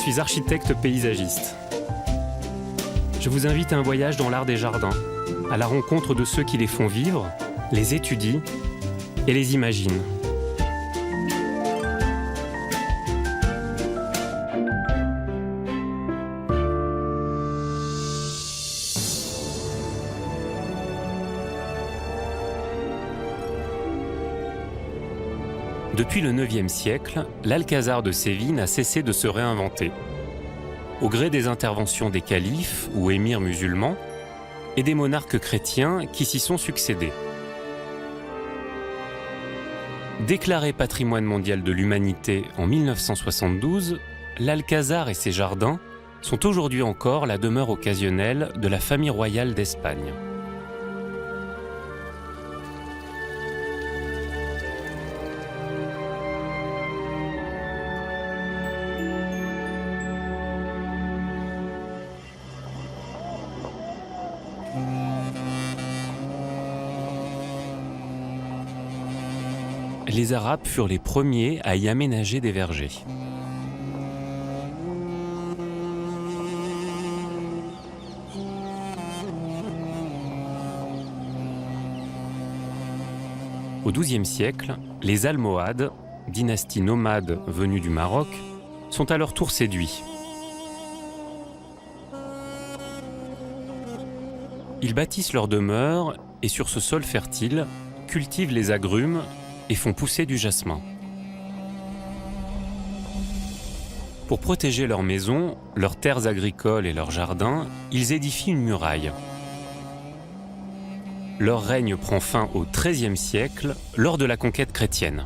suis architecte paysagiste. Je vous invite à un voyage dans l'art des jardins, à la rencontre de ceux qui les font vivre, les étudient et les imaginent. Depuis le IXe siècle, l'Alcazar de Séville n'a cessé de se réinventer. Au gré des interventions des califes ou émirs musulmans et des monarques chrétiens qui s'y sont succédés. Déclaré patrimoine mondial de l'humanité en 1972, l'Alcazar et ses jardins sont aujourd'hui encore la demeure occasionnelle de la famille royale d'Espagne. Les Arabes furent les premiers à y aménager des vergers. Au XIIe siècle, les Almohades, dynastie nomade venue du Maroc, sont à leur tour séduits. Ils bâtissent leur demeure et sur ce sol fertile, cultivent les agrumes et font pousser du jasmin. Pour protéger leurs maisons, leurs terres agricoles et leurs jardins, ils édifient une muraille. Leur règne prend fin au XIIIe siècle, lors de la conquête chrétienne.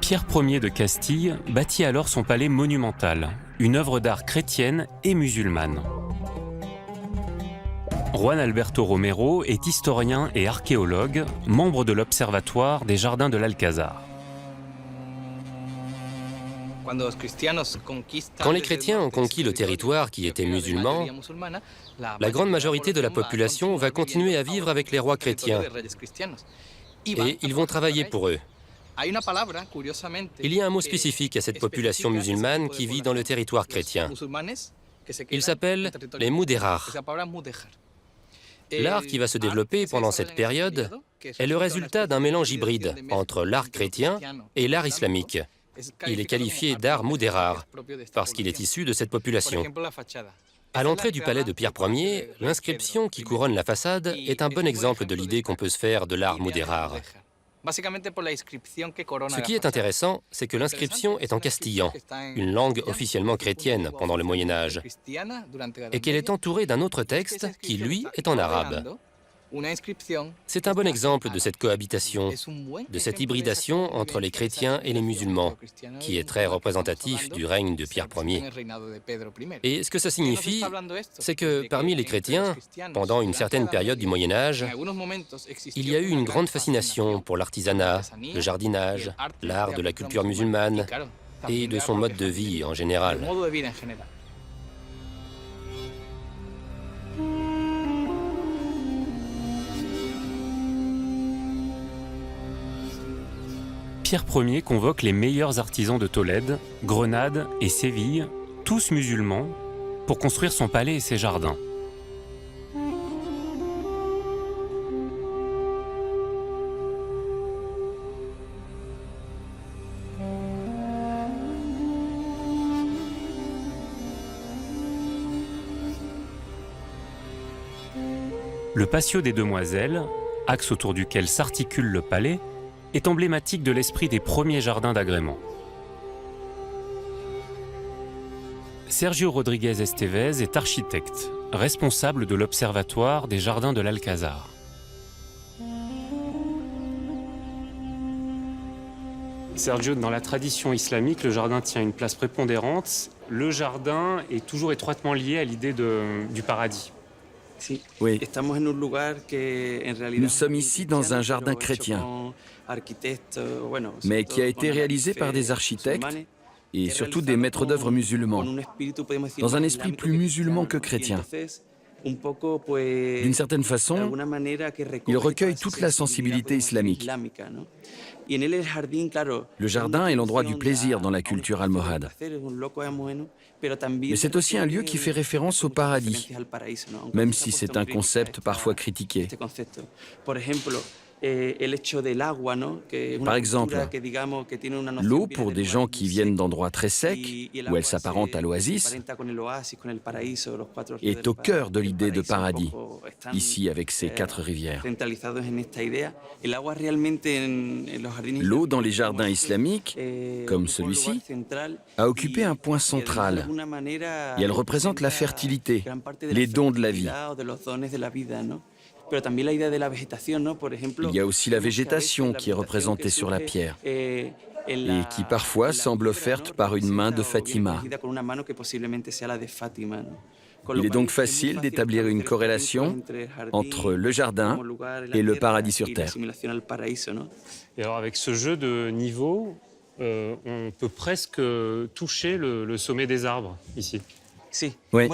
Pierre Ier de Castille bâtit alors son palais monumental, une œuvre d'art chrétienne et musulmane. Juan Alberto Romero est historien et archéologue, membre de l'Observatoire des Jardins de l'Alcazar. Quand les chrétiens ont conquis le territoire qui était musulman, la grande majorité de la population va continuer à vivre avec les rois chrétiens et ils vont travailler pour eux. Il y a un mot spécifique à cette population musulmane qui vit dans le territoire chrétien. Il s'appelle les moudérars. L'art qui va se développer pendant cette période est le résultat d'un mélange hybride entre l'art chrétien et l'art islamique. Il est qualifié d'art moudérar parce qu'il est issu de cette population. À l'entrée du palais de Pierre Ier, l'inscription qui couronne la façade est un bon exemple de l'idée qu'on peut se faire de l'art moudérar. Ce qui est intéressant, c'est que l'inscription est en castillan, une langue officiellement chrétienne pendant le Moyen-Âge, et qu'elle est entourée d'un autre texte qui, lui, est en arabe. C'est un bon exemple de cette cohabitation, de cette hybridation entre les chrétiens et les musulmans, qui est très représentatif du règne de Pierre Ier. Et ce que ça signifie, c'est que parmi les chrétiens, pendant une certaine période du Moyen-Âge, il y a eu une grande fascination pour l'artisanat, le jardinage, l'art de la culture musulmane et de son mode de vie en général. Pierre Ier convoque les meilleurs artisans de Tolède, Grenade et Séville, tous musulmans, pour construire son palais et ses jardins. Le patio des Demoiselles, axe autour duquel s'articule le palais, est emblématique de l'esprit des premiers jardins d'agrément. Sergio Rodriguez Estevez est architecte, responsable de l'Observatoire des Jardins de l'Alcazar. Sergio, dans la tradition islamique, le jardin tient une place prépondérante. Le jardin est toujours étroitement lié à l'idée du paradis. Oui. Nous sommes ici dans un jardin chrétien, mais qui a été réalisé par des architectes et surtout des maîtres d'œuvre musulmans, dans un esprit plus musulman que chrétien. D'une certaine façon, il recueille toute la sensibilité islamique. Le jardin est l'endroit du plaisir dans la culture almohade. Mais c'est aussi un lieu qui fait référence au paradis, même si c'est un concept parfois critiqué. Par exemple, l'eau pour des gens qui viennent d'endroits très secs, où elle s'apparente à l'oasis, est au cœur de l'idée de paradis, ici avec ses 4 rivières. L'eau dans les jardins islamiques, comme celui-ci, a occupé un point central, et elle représente la fertilité, les dons de la vie. Il y a aussi la végétation qui est représentée sur la pierre et qui parfois semble offerte par une main de Fatima. Il est donc facile d'établir une corrélation entre le jardin et le paradis sur terre. Et alors avec ce jeu de niveaux, on peut presque toucher le sommet des arbres ici. Oui.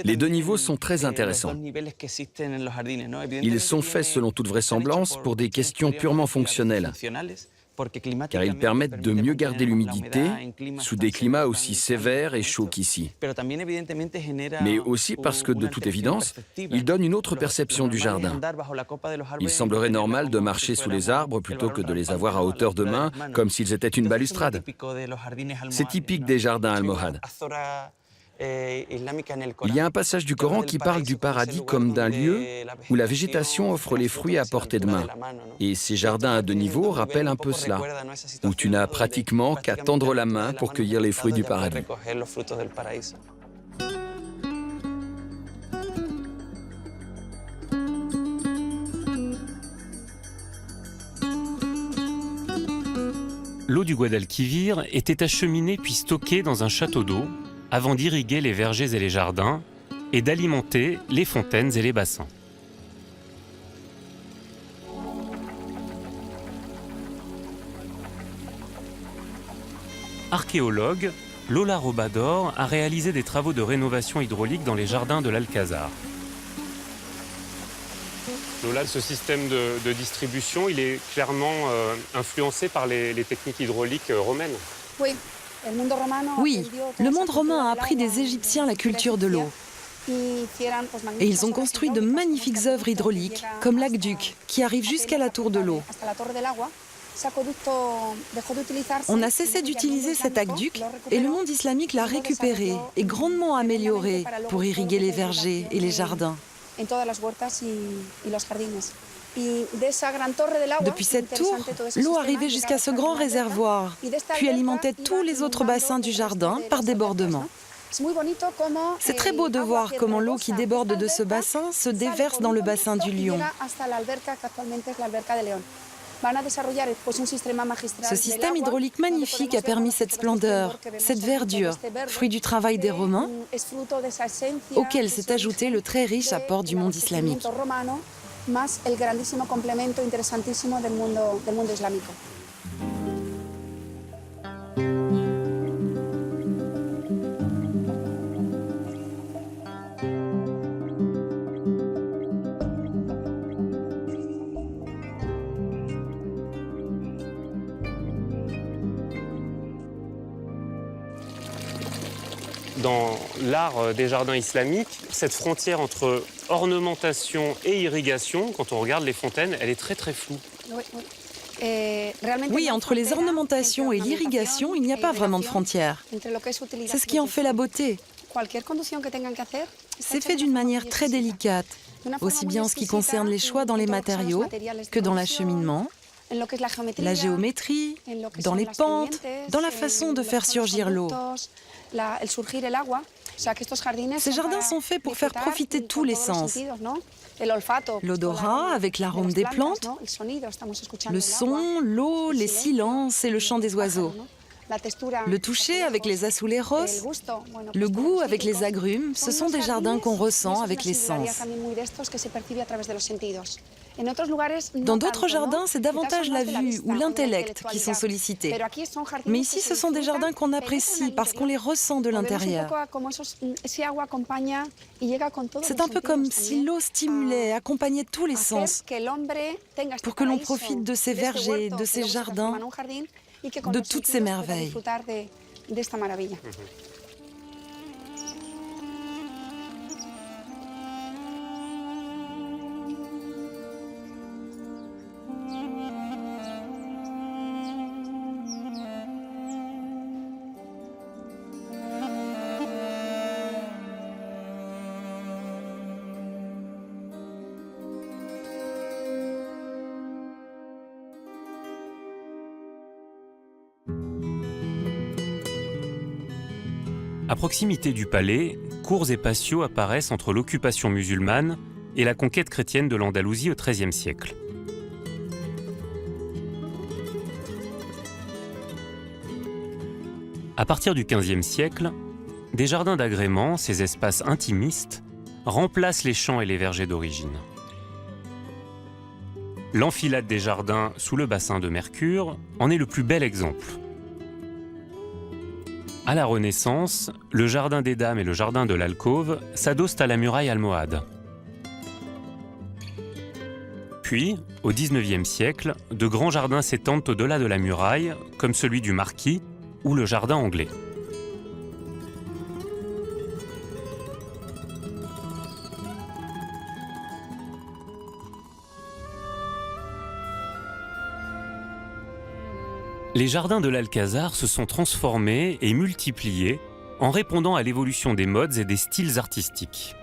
Les 2 niveaux sont très intéressants. Ils sont faits selon toute vraisemblance pour des questions purement fonctionnelles, car ils permettent de mieux garder l'humidité sous des climats aussi sévères et chauds qu'ici. Mais aussi parce que, de toute évidence, ils donnent une autre perception du jardin. Il semblerait normal de marcher sous les arbres plutôt que de les avoir à hauteur de main, comme s'ils étaient une balustrade. C'est typique des jardins almohades. Il y a un passage du Coran qui parle du paradis comme d'un lieu où la végétation offre les fruits à portée de main. Et ces jardins à 2 niveaux rappellent un peu cela, où tu n'as pratiquement qu'à tendre la main pour cueillir les fruits du paradis. L'eau du Guadalquivir était acheminée puis stockée dans un château d'eau avant d'irriguer les vergers et les jardins et d'alimenter les fontaines et les bassins. Archéologue, Lola Robador a réalisé des travaux de rénovation hydraulique dans les jardins de l'Alcazar. Lola, ce système de distribution, il est clairement influencé par les techniques hydrauliques romaines. Oui, le monde romain a appris des Égyptiens la culture de l'eau. Et ils ont construit de magnifiques œuvres hydrauliques, comme l'aqueduc, qui arrive jusqu'à la tour de l'eau. On a cessé d'utiliser cet aqueduc et le monde islamique l'a récupéré et grandement amélioré pour irriguer les vergers et les jardins. Depuis cette tour, l'eau arrivait jusqu'à ce grand réservoir, puis alimentait tous les autres bassins du jardin par débordement. C'est très beau de voir comment l'eau qui déborde de ce bassin se déverse dans le bassin du Lion. Ce système hydraulique magnifique a permis cette splendeur, cette verdure, fruit du travail des Romains, auquel s'est ajouté le très riche apport du monde islamique. Más el grandísimo complemento interesantísimo del mundo islámico. Dans l'art des jardins islamiques, cette frontière entre ornementation et irrigation, quand on regarde les fontaines, elle est très très floue. Oui, entre les ornementations et l'irrigation, il n'y a pas vraiment de frontière. C'est ce qui en fait la beauté. C'est fait d'une manière très délicate, aussi bien en ce qui concerne les choix dans les matériaux que dans l'acheminement, la géométrie, dans les pentes, dans la façon de faire surgir l'eau. Ces jardins sont faits pour faire profiter tous les sens. L'odorat avec l'arôme des plantes, le son, l'eau, les silences et le chant des oiseaux. Le toucher avec les azulejos, le goût avec les agrumes, ce sont des jardins qu'on ressent avec les sens. Dans d'autres jardins, c'est davantage la vue ou l'intellect qui sont sollicités. Mais ici, ce sont des jardins qu'on apprécie parce qu'on les ressent de l'intérieur. C'est un peu comme si l'eau stimulait, accompagnait tous les sens pour que l'on profite de ces vergers, de ces jardins, de toutes ces merveilles. À proximité du palais, cours et patios apparaissent entre l'occupation musulmane et la conquête chrétienne de l'Andalousie au XIIIe siècle. À partir du XVe siècle, des jardins d'agrément, ces espaces intimistes, remplacent les champs et les vergers d'origine. L'enfilade des jardins sous le bassin de Mercure en est le plus bel exemple. À la Renaissance, le jardin des Dames et le jardin de l'Alcôve s'adossent à la muraille almohade. Puis, au XIXe siècle, de grands jardins s'étendent au-delà de la muraille, comme celui du Marquis ou le jardin anglais. Les jardins de l'Alcazar se sont transformés et multipliés en répondant à l'évolution des modes et des styles artistiques.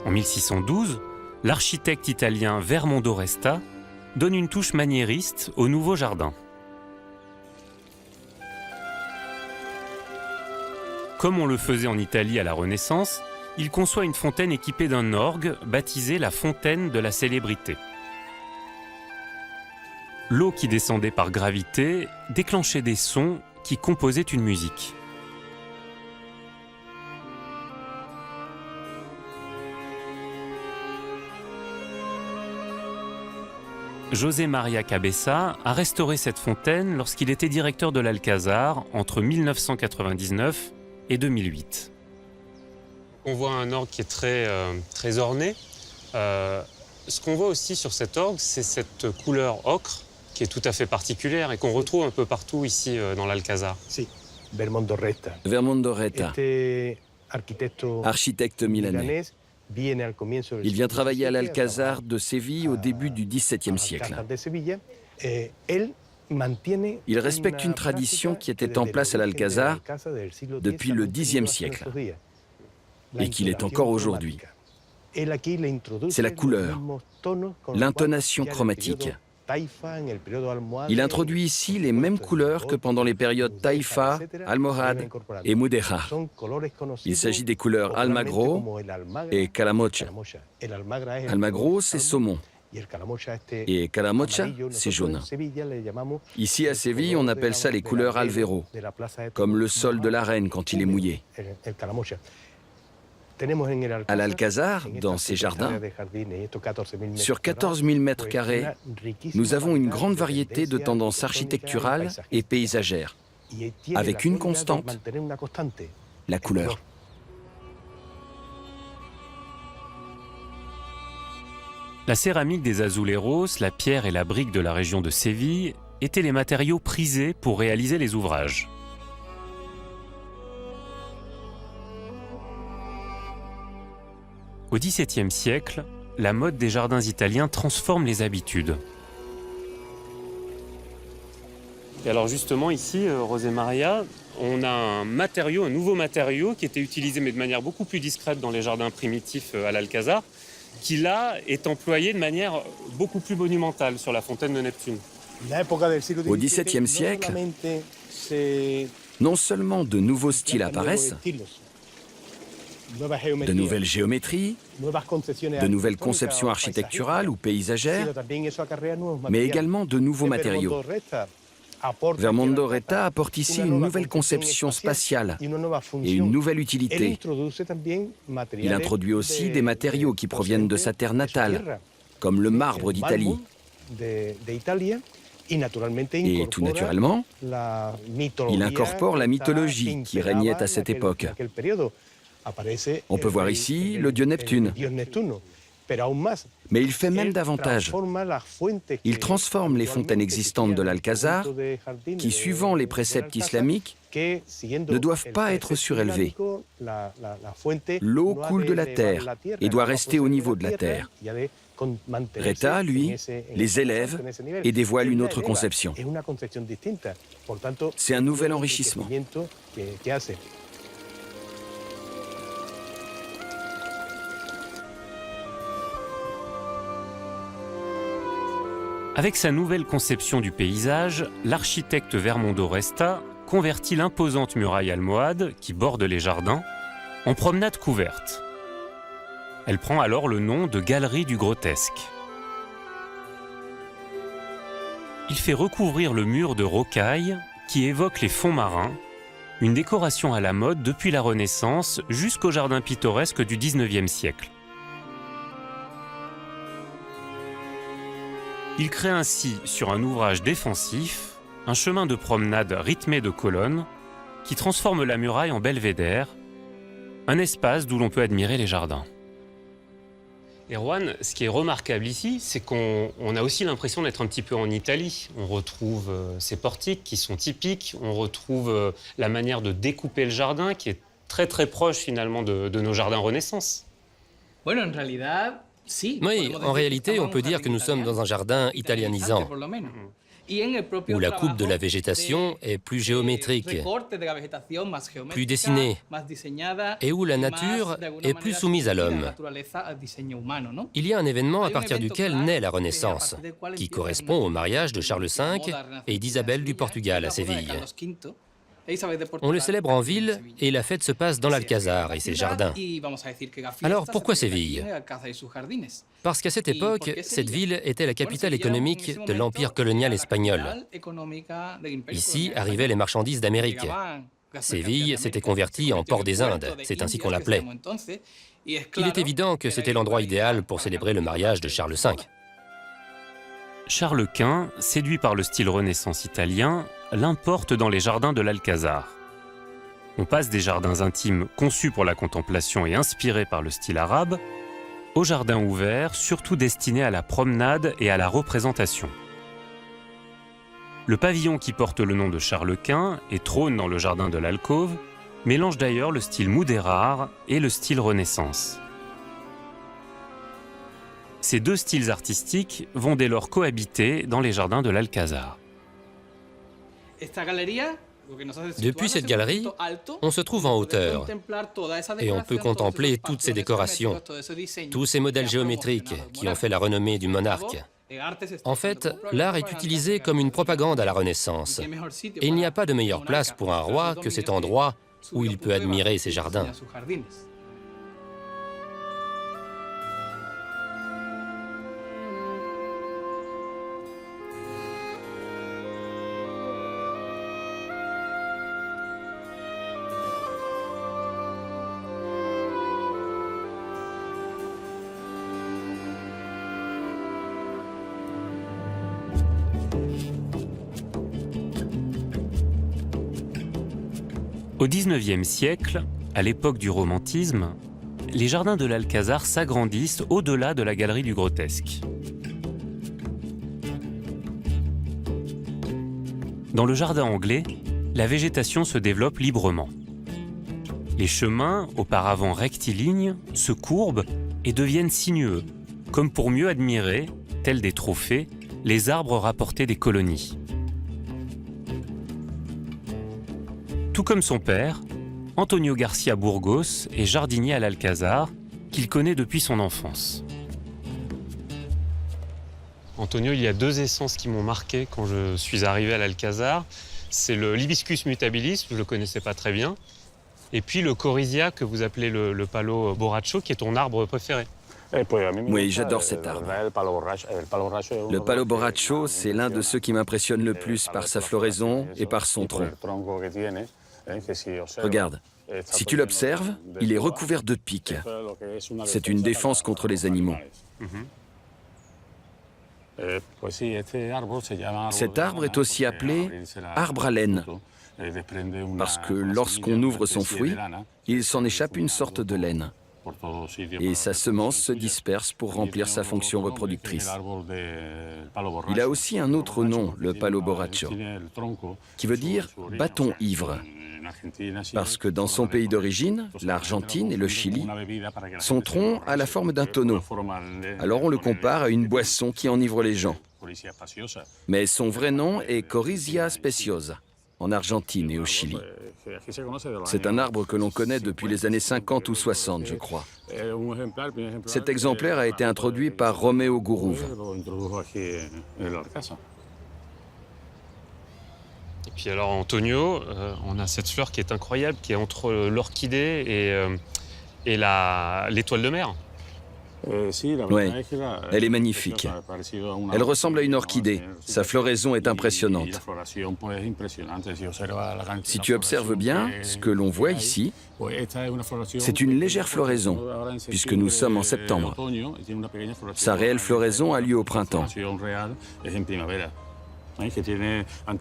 En 1612, l'architecte italien Vermondo Resta donne une touche maniériste au nouveau jardin. Comme on le faisait en Italie à la Renaissance, il conçoit une fontaine équipée d'un orgue baptisé la fontaine de la célébrité. L'eau qui descendait par gravité déclenchait des sons qui composaient une musique. José María Cabeza a restauré cette fontaine lorsqu'il était directeur de l'Alcazar entre 1999 et 2008. On voit un orgue qui est très orné. Ce qu'on voit aussi sur cet orgue, c'est cette couleur ocre qui est tout à fait particulière et qu'on retrouve un peu partout ici dans l'Alcazar. Si, Vermondo Resta. Vermondo Resta, architecte milanais. Il vient travailler à l'Alcazar de Séville au début du XVIIe siècle. Il respecte une tradition qui était en place à l'Alcazar depuis le Xe siècle et qu'il est encore aujourd'hui. C'est la couleur, l'intonation chromatique. Il introduit ici les mêmes couleurs que pendant les périodes Taïfa, Almohad et Mudéjar. Il s'agit des couleurs Almagro et Calamocha. Almagro, c'est saumon. Et Calamocha, c'est jaune. Ici à Séville, on appelle ça les couleurs Alvero, comme le sol de l'arène quand il est mouillé. À l'Alcazar, dans ces jardins, sur 14 000 mètres carrés, nous avons une grande variété de tendances architecturales et paysagères, avec une constante, la couleur. La céramique des azuleros, la pierre et la brique de la région de Séville étaient les matériaux prisés pour réaliser les ouvrages. Au XVIIe siècle, la mode des jardins italiens transforme les habitudes. Et alors justement ici, José María, on a un nouveau matériau qui était utilisé mais de manière beaucoup plus discrète dans les jardins primitifs à l'Alcazar, qui là est employé de manière beaucoup plus monumentale sur la fontaine de Neptune. Au XVIIe siècle, non seulement de nouveaux styles apparaissent, de nouvelles géométries, de nouvelles conceptions architecturales ou paysagères, mais également de nouveaux matériaux. Vermondo Retta apporte ici une nouvelle conception spatiale et une nouvelle utilité. Il introduit aussi des matériaux qui proviennent de sa terre natale, comme le marbre d'Italie. Et tout naturellement, il incorpore la mythologie qui régnait à cette époque. On peut voir ici le dieu Neptune. Mais il fait même davantage. Il transforme les fontaines existantes de l'Alcazar, qui, suivant les préceptes islamiques, ne doivent pas être surélevées. L'eau coule de la terre et doit rester au niveau de la terre. Retta, lui, les élève et dévoile une autre conception. C'est un nouvel enrichissement. Avec sa nouvelle conception du paysage, l'architecte Vermondo Retta convertit l'imposante muraille almohade qui borde les jardins en promenade couverte. Elle prend alors le nom de Galerie du Grotesque. Il fait recouvrir le mur de rocailles qui évoque les fonds marins, une décoration à la mode depuis la Renaissance jusqu'au jardin pittoresque du XIXe siècle. Il crée ainsi, sur un ouvrage défensif, un chemin de promenade rythmé de colonnes qui transforme la muraille en belvédère, un espace d'où l'on peut admirer les jardins. Et Juan, ce qui est remarquable ici, c'est qu'on a aussi l'impression d'être un petit peu en Italie. On retrouve ces portiques qui sont typiques, on retrouve la manière de découper le jardin qui est très très proche finalement de nos jardins Renaissance. Oui, en réalité, on peut dire que nous sommes dans un jardin italianisant, où la coupe de la végétation est plus géométrique, plus dessinée, et où la nature est plus soumise à l'homme. Il y a un événement à partir duquel naît la Renaissance, qui correspond au mariage de Charles V et d'Isabelle du Portugal à Séville. On le célèbre en ville et la fête se passe dans l'Alcazar et ses jardins. Alors pourquoi Séville? Parce qu'à cette époque, cette ville était la capitale économique de l'empire colonial espagnol. Ici arrivaient les marchandises d'Amérique. Séville s'était convertie en port des Indes, c'est ainsi qu'on l'appelait. Il est évident que c'était l'endroit idéal pour célébrer le mariage de Charles V. Charles Quint, séduit par le style Renaissance italien, l'importe dans les jardins de l'Alcazar. On passe des jardins intimes conçus pour la contemplation et inspirés par le style arabe, aux jardins ouverts, surtout destinés à la promenade et à la représentation. Le pavillon qui porte le nom de Charles Quint et trône dans le jardin de l'alcôve mélange d'ailleurs le style mudéjar et le style Renaissance. Ces deux styles artistiques vont dès lors cohabiter dans les jardins de l'Alcazar. Depuis cette galerie, on se trouve en hauteur et on peut contempler toutes ces décorations, tous ces modèles géométriques qui ont fait la renommée du monarque. En fait, l'art est utilisé comme une propagande à la Renaissance. Et il n'y a pas de meilleure place pour un roi que cet endroit où il peut admirer ses jardins. Au XIXe siècle, à l'époque du romantisme, les jardins de l'Alcazar s'agrandissent au-delà de la galerie du grotesque. Dans le jardin anglais, la végétation se développe librement. Les chemins, auparavant rectilignes, se courbent et deviennent sinueux, comme pour mieux admirer, tels des trophées, les arbres rapportés des colonies. Tout comme son père, Antonio Garcia Burgos est jardinier à l'Alcazar, qu'il connaît depuis son enfance. Antonio, il y a deux essences qui m'ont marqué quand je suis arrivé à l'Alcazar. C'est le l'Hibiscus mutabilis, je ne le connaissais pas très bien, et puis le Coryzia que vous appelez le Palo Borracho, qui est ton arbre préféré. Oui, j'adore cet arbre. Le palo borracho, c'est l'un de ceux qui m'impressionne le plus par sa floraison et par son tronc. Regarde, si tu l'observes, il est recouvert de pics. C'est une défense contre les animaux. Cet arbre est aussi appelé arbre à laine, parce que lorsqu'on ouvre son fruit, il s'en échappe une sorte de laine. Et sa semence se disperse pour remplir sa fonction reproductrice. Il a aussi un autre nom, le palo borracho, qui veut dire bâton ivre, parce que dans son pays d'origine, l'Argentine et le Chili, son tronc a la forme d'un tonneau. Alors on le compare à une boisson qui enivre les gens. Mais son vrai nom est Corycia speciosa, en Argentine et au Chili. C'est un arbre que l'on connaît depuis les années 50 ou 60, je crois. Cet exemplaire a été introduit par Roméo Gourouve. Et puis alors, Antonio, on a cette fleur qui est incroyable, qui est entre l'orchidée et l'étoile de mer. Oui, elle est magnifique. Elle ressemble à une orchidée. Sa floraison est impressionnante. Si tu observes bien, ce que l'on voit ici, c'est une légère floraison, puisque nous sommes en septembre. Sa réelle floraison a lieu au printemps.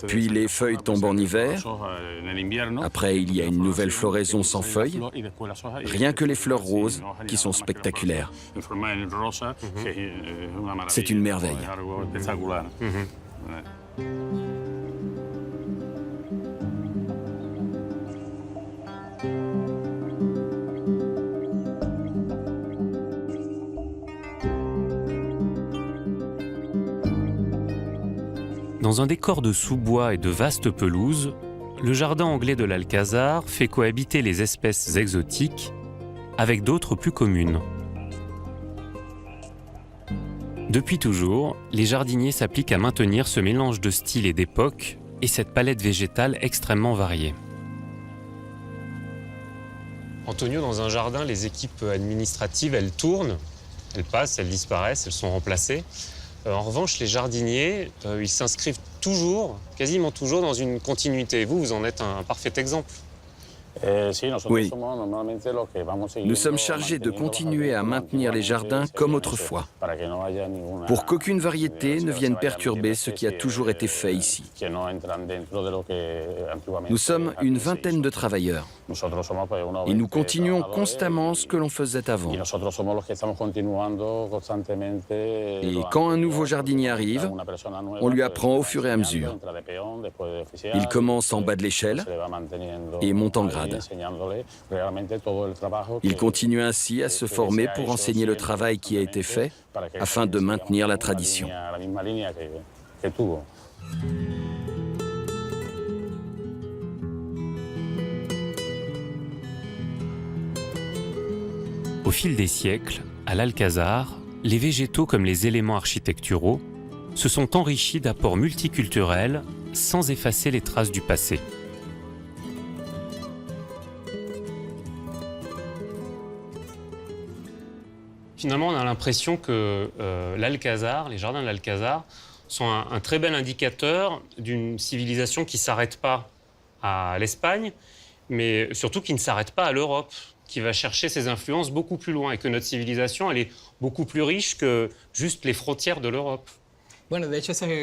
Puis les feuilles tombent en hiver. Après, il y a une nouvelle floraison sans feuilles. Rien que les fleurs roses qui sont spectaculaires. C'est une merveille. Dans un décor de sous-bois et de vastes pelouses, le jardin anglais de l'Alcazar fait cohabiter les espèces exotiques avec d'autres plus communes. Depuis toujours, les jardiniers s'appliquent à maintenir ce mélange de styles et d'époques et cette palette végétale extrêmement variée. Antonio, dans un jardin, les équipes administratives, elles tournent, elles passent, elles disparaissent, elles sont remplacées. En revanche, les jardiniers, ils s'inscrivent toujours, quasiment toujours, dans une continuité. Vous en êtes un parfait exemple. Oui. Nous sommes chargés de continuer à maintenir les jardins comme autrefois, pour qu'aucune variété ne vienne perturber ce qui a toujours été fait ici. Nous sommes une vingtaine de travailleurs, et nous continuons constamment ce que l'on faisait avant. Et quand un nouveau jardinier arrive, on lui apprend au fur et à mesure. Il commence en bas de l'échelle et monte en grade. Il continue ainsi à se former pour enseigner le travail qui a été fait afin de maintenir la tradition. Au fil des siècles, à l'Alcazar, les végétaux comme les éléments architecturaux se sont enrichis d'apports multiculturels sans effacer les traces du passé. Finalement, on a l'impression que l'Alcazar, les jardins de l'Alcazar, sont un très bel indicateur d'une civilisation qui ne s'arrête pas à l'Espagne, mais surtout qui ne s'arrête pas à l'Europe, qui va chercher ses influences beaucoup plus loin, et que notre civilisation, elle est beaucoup plus riche que juste les frontières de l'Europe.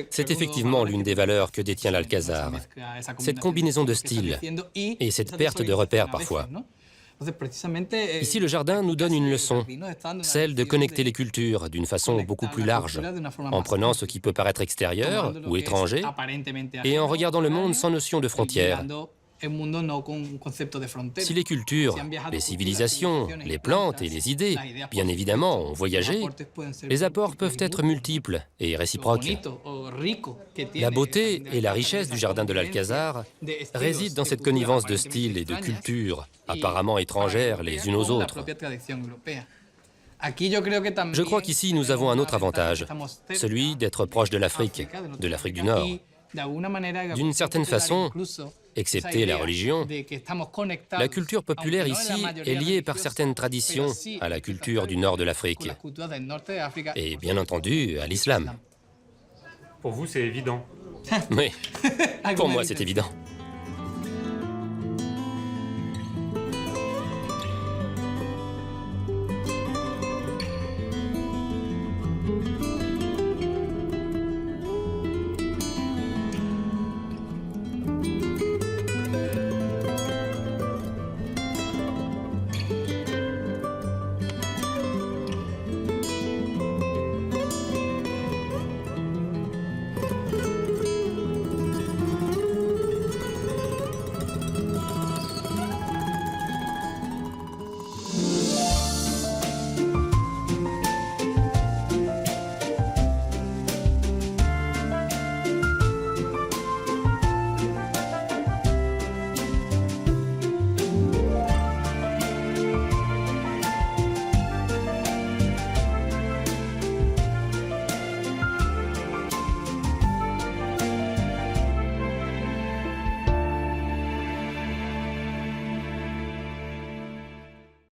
C'est effectivement l'une des valeurs que détient l'Alcazar, cette combinaison de styles et cette perte de repères parfois. Ici, le jardin nous donne une leçon, celle de connecter les cultures d'une façon beaucoup plus large, en prenant ce qui peut paraître extérieur ou étranger et en regardant le monde sans notion de frontières. Si les cultures, les civilisations, les plantes et les idées, bien évidemment, ont voyagé, les apports peuvent être multiples et réciproques. La beauté et la richesse du jardin de l'Alcazar résident dans cette connivence de styles et de cultures, apparemment étrangères les unes aux autres. Je crois qu'ici, nous avons un autre avantage, celui d'être proche de l'Afrique du Nord. D'une certaine façon, Excepté la religion, la culture populaire ici est liée par certaines traditions à la culture du nord de l'Afrique et bien entendu à l'islam. Pour vous, c'est évident. Oui, pour moi c'est évident.